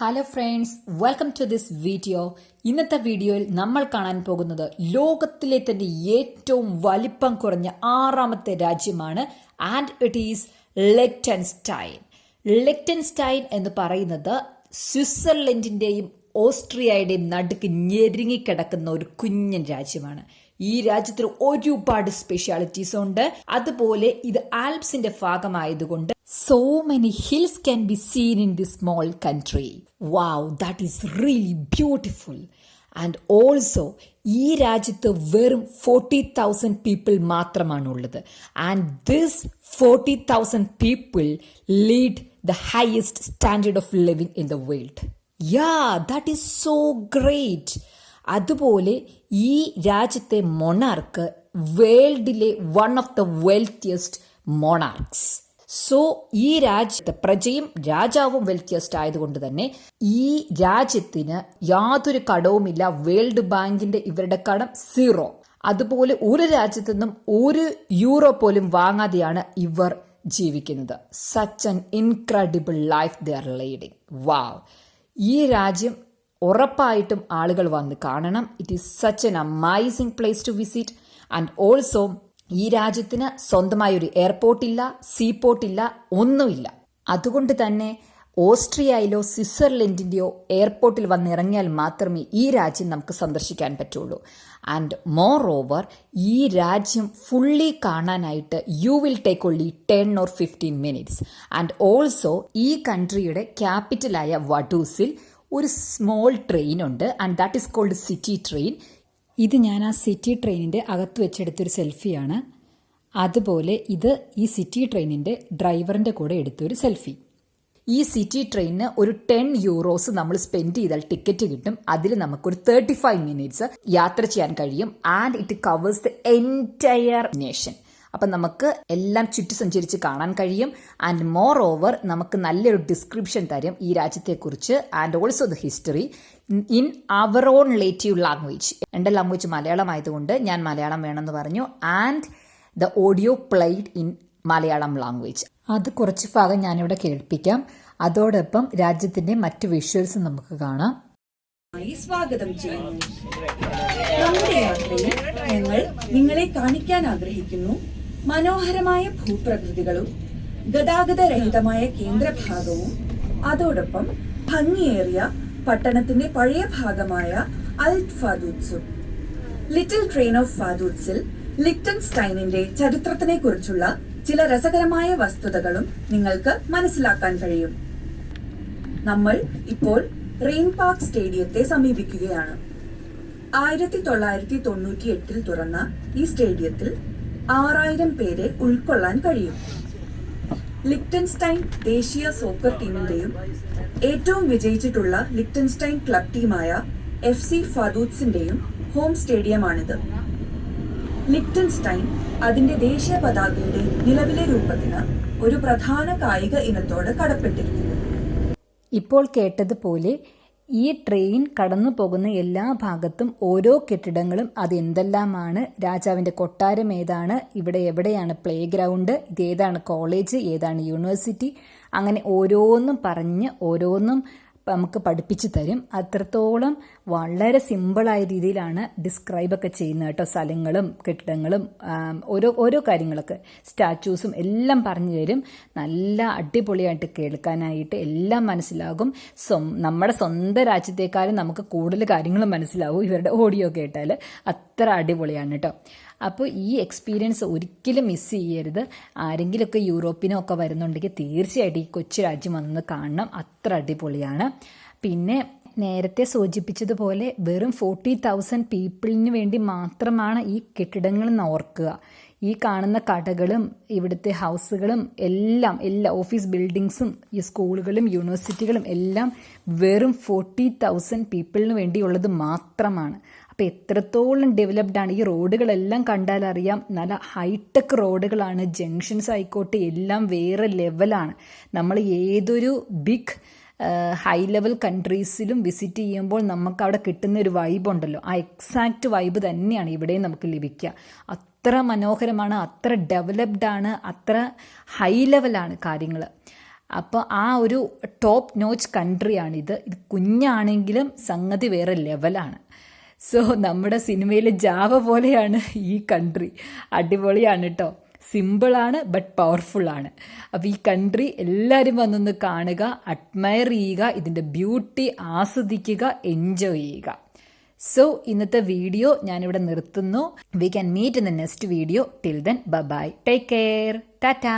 Hello friends, welcome to this video. ഇന്നത്തെ വീഡിയോയിൽ നമ്മൾ കാണാൻ പോകുന്നത് ലോകത്തിലെ തന്നെ ഏറ്റവും വലിപ്പം കുറഞ്ഞ 6ാമത്തെ രാജ്യമാണ്. And it is Liechtenstein. Liechtenstein എന്ന് പറയുന്നത് സ്വിറ്റ്സർലൻഡിന്റെയും ഓസ്ട്രിയയുടെയും നടുക്ക് ഞെരുങ്ങിക്കിടക്കുന്ന ഒരു കുഞ്ഞൻ രാജ്യമാണ്. ഈ രാജ്യത്തിന് ഒരുപാട് സ്പെഷ്യാലിറ്റീസ് ഉണ്ട്. അതുപോലെ ഇത് ആൽപ്സിന്റെ ഭാഗമായതുകൊണ്ട് so many hills can be seen in this small country. Wow, that is really beautiful. And also ഈ രാജ്യത്ത് വെറും 40,000 people മാത്രമാണുള്ളത്. And this 40,000 people lead the highest standard of living in the world. Yeah, that is so great. അതുപോലെ ഈ രാജ്യത്തെ monarch വേൾഡിലെ one of the wealthiest monarchs. So ഈ രാജ്യത്തെ പ്രജയും രാജാവും വെൽത്തിയസ്റ്റ് ആയതുകൊണ്ട് തന്നെ ഈ രാജ്യത്തിന് യാതൊരു കടവുമില്ല. വേൾഡ് ബാങ്കിന്റെ ഇവരുടെ കടം 0. അതുപോലെ ഒരു രാജ്യത്തു നിന്നും ഒരു യൂറോ പോലും വാങ്ങാതെയാണ് ഇവർ ജീവിക്കുന്നത്. Such an incredible life they are leading. Wow, ഈ രാജ്യം ഉറപ്പായിട്ടും ആളുകൾ വന്ന് കാണണം. It is such an amazing place to visit. And also ഈ രാജ്യത്തിന് സ്വന്തമായ ഒരു എയർപോർട്ട് ഇല്ല, സീപോർട്ട് ഇല്ല, ഒന്നുമില്ല. അതുകൊണ്ട് തന്നെ ഓസ്ട്രിയയിലോ സ്വിറ്റ്സർലൻഡിന്റെയോ എയർപോർട്ടിൽ വന്നിറങ്ങിയാൽ മാത്രമേ ഈ രാജ്യം നമുക്ക് സന്ദർശിക്കാൻ പറ്റുള്ളൂ. ആൻഡ് മോർ ഓവർ ഈ രാജ്യം ഫുള്ളി കാണാനായിട്ട് you will take only 10 or 15 minutes. And also ഈ കൺട്രിയുടെ ക്യാപിറ്റലായ വഡൂസിൽ ഒരു സ്മോൾ ട്രെയിൻ ഉണ്ട്. And that is called city train. ഇത് ഞാൻ ആ സിറ്റി ട്രെയിനിൻ്റെ അകത്ത് വെച്ചെടുത്തൊരു സെൽഫിയാണ്. അതുപോലെ ഇത് ഈ സിറ്റി ട്രെയിനിൻ്റെ ഡ്രൈവറിൻ്റെ കൂടെ എടുത്തൊരു സെൽഫി. ഈ സിറ്റി ട്രെയിനിന് ഒരു 10 euros നമ്മൾ സ്പെൻഡ് ചെയ്താൽ ടിക്കറ്റ് കിട്ടും. അതിൽ നമുക്കൊരു 35 minutes യാത്ര ചെയ്യാൻ കഴിയും. And it covers the entire nation. അപ്പം നമുക്ക് എല്ലാം ചുറ്റി സഞ്ചരിച്ച് കാണാൻ കഴിയും. ആൻഡ് മോർ ഓവർ നമുക്ക് നല്ലൊരു ഡിസ്ക്രിപ്ഷൻ തരും ഈ രാജ്യത്തെക്കുറിച്ച്. And also the history in our own native language. എൻ്റെ ലാംഗ്വേജ് മലയാളം ആയതുകൊണ്ട് ഞാൻ മലയാളം വേണമെന്ന് പറഞ്ഞു. And the audio played in Malayalam language. അത് കുറച്ച് ഭാഗം ഞാനിവിടെ കേൾപ്പിക്കാം. അതോടൊപ്പം രാജ്യത്തിൻ്റെ മറ്റ് വിഷ്വൽസ് നമുക്ക് കാണാം. സ്വാഗതം ചെയ്യുന്നു. നമ്മുടെ യാത്രയിൽ ഞങ്ങൾ നിങ്ങളെ കാണിക്കാൻ ആഗ്രഹിക്കുന്നു മനോഹരമായ ഭൂപ്രകൃതികളും ഗതാഗതരഹിതമായ കേന്ദ്രഭാഗവും അതോടൊപ്പം ഭംഗിയേറിയ പട്ടണത്തിന്റെ പഴയ ഭാഗമായ അൽറ്റ് ഫാദൂട്സും. ലിറ്റിൽ ട്രെയിൻ ഓഫ് ഫാദൂട്സിൽ ലിechtensteinന്റെ ചരിത്രത്തിനെ കുറിച്ചുള്ള ചില രസകരമായ വസ്തുതകളും നിങ്ങൾക്ക് മനസ്സിലാക്കാൻ കഴിയും. നമ്മൾ ഇപ്പോൾ റെയിൻ പാർക്ക് സ്റ്റേഡിയത്തെ സമീപിക്കുകയാണ്. 1998 തുറന്ന ഈ സ്റ്റേഡിയത്തിൽ 6000 പേരെ ഉൾക്കൊള്ളാൻ കഴിയും. ലിechtenstein ദേശീയ സോക്കർ ടീമിന്റെയും ഏറ്റവും വിജയിച്ചിട്ടുള്ള ലിechtenstein ക്ലബ് ടീമായ FC ഫാദൂട്സിന്റെയും ഹോം സ്റ്റേഡിയമാണിത്. ലിechtenstein അതിന്റെ ദേശീയ പതാകയുടെ നിലവിലെ രൂപത്തിന് ഒരു പ്രധാന കായിക ഇനത്തോട് കടപ്പെട്ടിരിക്കുന്നു. ഇപ്പോൾ കേട്ടതുപോലെ ഈ ട്രെയിൻ കടന്നു പോകുന്ന എല്ലാ ഭാഗത്തും ഓരോ കെട്ടിടങ്ങളും അത് എന്തെല്ലാമാണ്, രാജാവിൻ്റെ കൊട്ടാരം ഏതാണ്, ഇവിടെ എവിടെയാണ് പ്ലേ ഗ്രൗണ്ട്, ഇതേതാണ് കോളേജ്, ഏതാണ് യൂണിവേഴ്സിറ്റി, അങ്ങനെ ഓരോന്നും പറഞ്ഞ് ഓരോന്നും നമുക്ക് പഠിപ്പിച്ചു തരും. അത്രത്തോളം വളരെ സിമ്പിളായ രീതിയിലാണ് ഡിസ്ക്രൈബൊക്കെ ചെയ്യുന്നത് കേട്ടോ. സ്ഥലങ്ങളും കെട്ടിടങ്ങളും ഓരോ കാര്യങ്ങളൊക്കെ സ്റ്റാച്യൂസും എല്ലാം പറഞ്ഞു തരും. നല്ല അടിപൊളിയായിട്ട് കേൾക്കാനായിട്ട് എല്ലാം മനസ്സിലാകും. നമ്മുടെ സ്വന്തം രാജ്യത്തേക്കാളും നമുക്ക് കൂടുതൽ കാര്യങ്ങൾ മനസ്സിലാവും ഇവരുടെ ഓഡിയോ കേട്ടാൽ. അത്ര അടിപൊളിയാണ് കേട്ടോ. അപ്പോൾ ഈ എക്സ്പീരിയൻസ് ഒരിക്കലും മിസ് ചെയ്യരുത്. ആരെങ്കിലുമൊക്കെ യൂറോപ്പിനോ ഒക്കെ വരുന്നുണ്ടെങ്കിൽ തീർച്ചയായിട്ടും ഈ കൊച്ചു രാജ്യം വന്ന് കാണണം. അത്ര അടിപൊളിയാണ്. പിന്നെ നേരത്തെ സൂചിപ്പിച്ചതുപോലെ വെറും 40,000 പീപ്പിളിന് വേണ്ടി മാത്രമാണ് ഈ കെട്ടിടങ്ങളെന്ന് ഓർക്കുക. ഈ കാണുന്ന കടകളും ഇവിടുത്തെ ഹൗസുകളും എല്ലാ ഓഫീസ് ബിൽഡിങ്സും ഈ സ്കൂളുകളും യൂണിവേഴ്സിറ്റികളും എല്ലാം വെറും 40,000 പീപ്പിളിന് വേണ്ടിയുള്ളത് മാത്രമാണ്. അപ്പോൾ എത്രത്തോളം ഡെവലപ്ഡ് ആണ്. ഈ റോഡുകളെല്ലാം കണ്ടാൽ അറിയാം, നല്ല ഹൈടെക് റോഡുകളാണ്. ജംഗ്ഷൻസ് ആയിക്കോട്ടെ എല്ലാം വേറെ ലെവലാണ്. നമ്മൾ ഏതൊരു ബിഗ് ഹൈ ലെവൽ കൺട്രീസിലും വിസിറ്റ് ചെയ്യുമ്പോൾ നമുക്ക് അവിടെ കിട്ടുന്ന ഒരു വൈബ് ഉണ്ടല്ലോ, ആ എക്സാക്റ്റ് വൈബ് തന്നെയാണ് ഇവിടെയും നമുക്ക് ലഭിക്കുക. അത്ര മനോഹരമാണ്, അത്ര ഡെവലപ്ഡ് ആണ്, അത്ര ഹൈ ലെവലാണ് കാര്യങ്ങൾ. അപ്പോൾ ആ ഒരു ടോപ്പ് നോച്ച് കൺട്രിയാണിത്. ഇത് കുഞ്ഞാണെങ്കിലും സംഗതി വേറെ ലെവലാണ്. സോ നമ്മുടെ സിനിമയിലെ ജാവ പോലെയാണ് ഈ കൺട്രി. അടിപൊളിയാണ് കേട്ടോ. സിമ്പിളാണ് ബട്ട് പവർഫുള്ളാണ്. അപ്പോൾ ഈ കൺട്രി എല്ലാവരും വന്നൊന്ന് കാണുക, അഡ്മയർ ചെയ്യുക, ഇതിൻ്റെ ബ്യൂട്ടി ആസ്വദിക്കുക, എൻജോയ് ചെയ്യുക. സോ ഇന്നത്തെ വീഡിയോ ഞാനിവിടെ നിർത്തുന്നു. We can meet in the next video. Till then bye bye, take care, Tata.